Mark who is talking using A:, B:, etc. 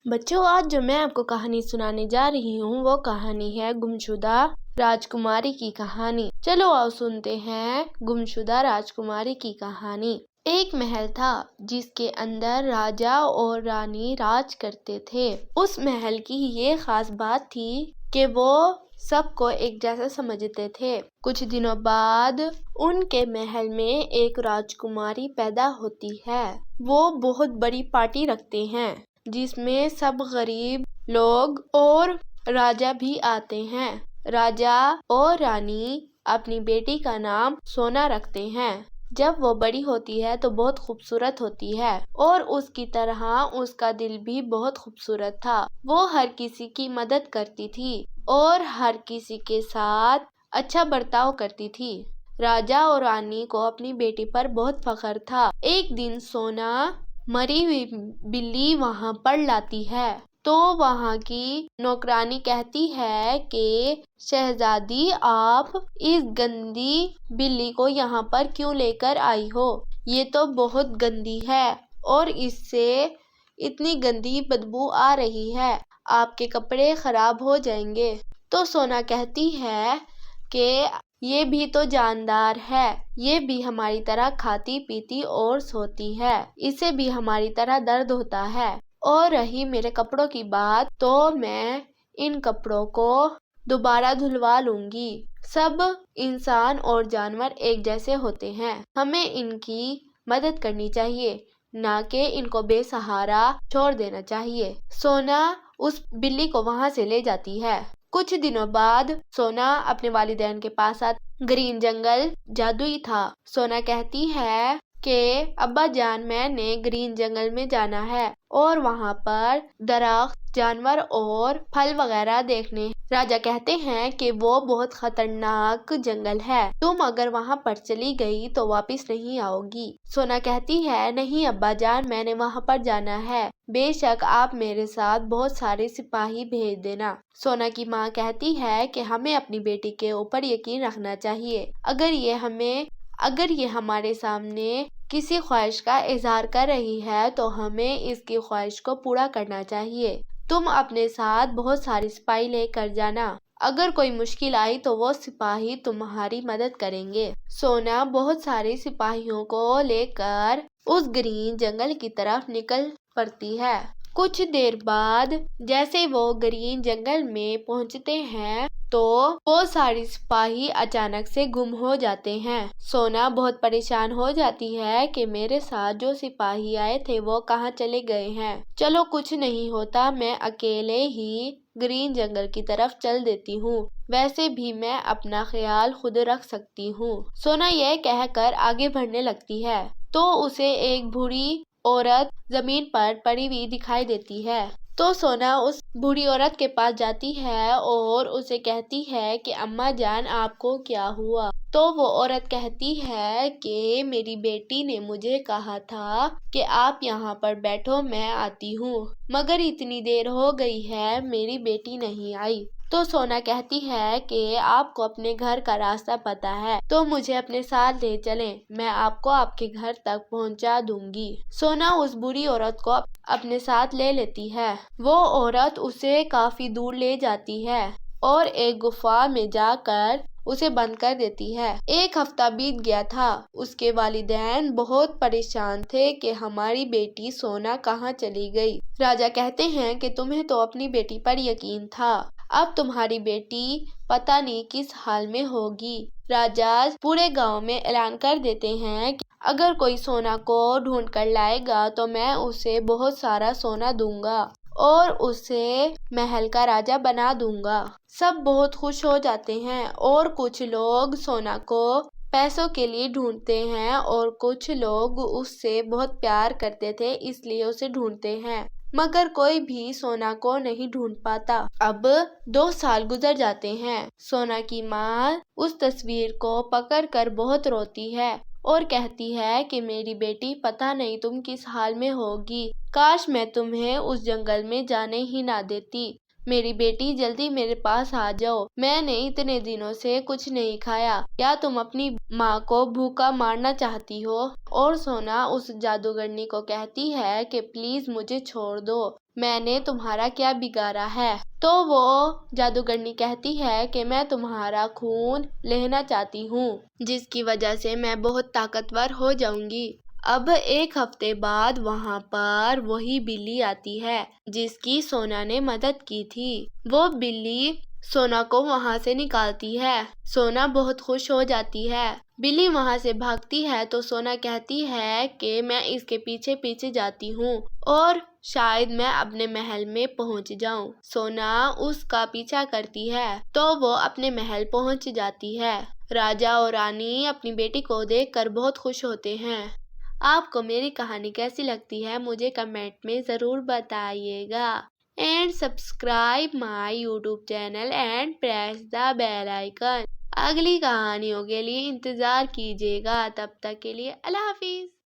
A: بچوں، آج جو میں آپ کو کہانی سنانے جا رہی ہوں وہ کہانی ہے گمشدہ راجکماری کی کہانی۔ چلو آؤ سنتے ہیں گمشدہ راجکماری کی کہانی۔ ایک محل تھا جس کے اندر راجا اور رانی راج کرتے تھے۔ اس محل کی یہ خاص بات تھی کہ وہ سب کو ایک جیسا سمجھتے تھے۔ کچھ دنوں بعد ان کے محل میں ایک راجکماری پیدا ہوتی ہے۔ وہ بہت بڑی پارٹی رکھتے ہیں جس میں سب غریب لوگ اور راجا بھی آتے ہیں۔ راجا اور رانی اپنی بیٹی کا نام سونا رکھتے ہیں۔ جب وہ بڑی ہوتی ہے تو بہت خوبصورت ہوتی ہے اور اس کی طرح اس کا دل بھی بہت خوبصورت تھا۔ وہ ہر کسی کی مدد کرتی تھی اور ہر کسی کے ساتھ اچھا برتاؤ کرتی تھی۔ راجا اور رانی کو اپنی بیٹی پر بہت فخر تھا۔ ایک دن سونا مری ہوئی بلی وہاں پر لاتی ہے تو وہاں کی نوکرانی کہتی ہے کہ شہزادی، آپ اس گندی بلی کو یہاں پر کیوں لے کر آئی ہو؟ یہ تو بہت گندی ہے اور اس سے اتنی گندی بدبو آ رہی ہے، آپ کے کپڑے خراب ہو جائیں گے۔ تو سونا کہتی ہے کہ یہ بھی تو جاندار ہے، یہ بھی ہماری طرح کھاتی پیتی اور سوتی ہے، اسے بھی ہماری طرح درد ہوتا ہے۔ اور رہی میرے کپڑوں کی بات تو میں ان کپڑوں کو دوبارہ دھلوا لوں گی۔ سب انسان اور جانور ایک جیسے ہوتے ہیں، ہمیں ان کی مدد کرنی چاہیے، نہ کہ ان کو بے سہارا چھوڑ دینا چاہیے۔ سونا اس بلی کو وہاں سے لے جاتی ہے۔ کچھ دنوں بعد سونا اپنے والدین کے پاس آتی۔ گرین جنگل جادوئی تھا۔ سونا کہتی ہے کہ ابا جان، میں نے گرین جنگل میں جانا ہے اور وہاں پر درخت، جانور اور پھل وغیرہ دیکھنے۔ راجا کہتے ہیں کہ وہ بہت خطرناک جنگل ہے، تم اگر وہاں پر چلی گئی تو واپس نہیں آؤ گی۔ سونا کہتی ہے نہیں ابا جان، میں نے وہاں پر جانا ہے، بے شک آپ میرے ساتھ بہت سارے سپاہی بھیج دینا۔ سونا کی ماں کہتی ہے کہ ہمیں اپنی بیٹی کے اوپر یقین رکھنا چاہیے، اگر یہ ہمارے سامنے کسی خواہش کا اظہار کر رہی ہے تو ہمیں اس کی خواہش کو پورا کرنا چاہیے۔ تم اپنے ساتھ بہت ساری سپاہی لے کر جانا، اگر کوئی مشکل آئی تو وہ سپاہی تمہاری مدد کریں گے۔ سونا بہت سارے سپاہیوں کو لے کر اس گرین جنگل کی طرف نکل پڑتی ہے۔ کچھ دیر بعد جیسے وہ گرین جنگل میں پہنچتے ہیں تو وہ سارے سپاہی اچانک سے گم ہو جاتے ہیں۔ سونا بہت پریشان ہو جاتی ہے کہ میرے ساتھ جو سپاہی آئے تھے وہ کہاں چلے گئے ہیں۔ چلو کچھ نہیں ہوتا، میں اکیلے ہی گرین جنگل کی طرف چل دیتی ہوں، ویسے بھی میں اپنا خیال خود رکھ سکتی ہوں۔ سونا یہ کہہ کر آگے بڑھنے لگتی ہے تو اسے ایک بوڑھی عورت زمین پر پڑی ہوئی دکھائی دیتی ہے۔ تو سونا اس بوڑھی عورت کے پاس جاتی ہے اور اسے کہتی ہے کہ اماں جان، آپ کو کیا ہوا؟ تو وہ عورت کہتی ہے کہ میری بیٹی نے مجھے کہا تھا کہ آپ یہاں پر بیٹھو، میں آتی ہوں، مگر اتنی دیر ہو گئی ہے میری بیٹی نہیں آئی۔ تو سونا کہتی ہے کہ آپ کو اپنے گھر کا راستہ پتہ ہے تو مجھے اپنے ساتھ لے چلیں، میں آپ کو آپ کے گھر تک پہنچا دوں گی۔ سونا اس بوڑھی عورت کو اپنے ساتھ لے لیتی ہے۔ وہ عورت اسے کافی دور لے جاتی ہے اور ایک غار میں جا کر اسے بند کر دیتی ہے۔ ایک ہفتہ بیت گیا تھا۔ اس کے والدین بہت پریشان تھے کہ ہماری بیٹی سونا کہاں چلی گئی۔ راجا کہتے ہیں کہ تمہیں تو اپنی بیٹی پر یقین تھا، اب تمہاری بیٹی پتہ نہیں کس حال میں ہوگی۔ راجا پورے گاؤں میں اعلان کر دیتے ہیں کہ اگر کوئی سونا کو ڈھونڈ کر لائے گا تو میں اسے بہت سارا سونا دوں گا اور اسے محل کا راجا بنا دوں گا۔ سب بہت خوش ہو جاتے ہیں اور کچھ لوگ سونا کو پیسوں کے لیے ڈھونڈتے ہیں اور کچھ لوگ اس سے بہت پیار کرتے تھے اس لیے اسے ڈھونڈتے ہیں، مگر کوئی بھی سونا کو نہیں ڈھونڈ پاتا۔ اب 2 سال گزر جاتے ہیں۔ سونا کی ماں اس تصویر کو پکڑ کر بہت روتی ہے اور کہتی ہے کہ میری بیٹی پتہ نہیں تم کس حال میں ہوگی، کاش میں تمہیں اس جنگل میں جانے ہی نہ دیتی، میری بیٹی جلدی میرے پاس آ جاؤ، میں نے اتنے دنوں سے کچھ نہیں کھایا، کیا تم اپنی ماں کو بھوکا مارنا چاہتی ہو؟ اور سونا اس جادوگرنی کو کہتی ہے کہ پلیز مجھے چھوڑ دو، میں نے تمہارا کیا بگاڑا ہے؟ تو وہ جادوگرنی کہتی ہے کہ میں تمہارا خون لینا چاہتی ہوں، جس کی وجہ سے میں بہت طاقتور ہو جاؤں گی۔ اب ایک ہفتے بعد وہاں پر وہی بلی آتی ہے جس کی سونا نے مدد کی تھی۔ وہ بلی سونا کو وہاں سے نکالتی ہے، سونا بہت خوش ہو جاتی ہے۔ بلی وہاں سے بھاگتی ہے تو سونا کہتی ہے کہ میں اس کے پیچھے پیچھے جاتی ہوں اور شاید میں اپنے محل میں پہنچ جاؤں۔ سونا اس کا پیچھا کرتی ہے تو وہ اپنے محل پہنچ جاتی ہے۔ راجا اور رانی اپنی بیٹی کو دیکھ کر بہت خوش ہوتے ہیں۔ آپ کو میری کہانی کیسی لگتی ہے مجھے کمنٹ میں ضرور بتائیے گا۔ And subscribe my YouTube channel and press the bell icon. اگلی کہانیوں کے لیے انتظار کیجیے گا، تب تک کے لیے اللہ حافظ۔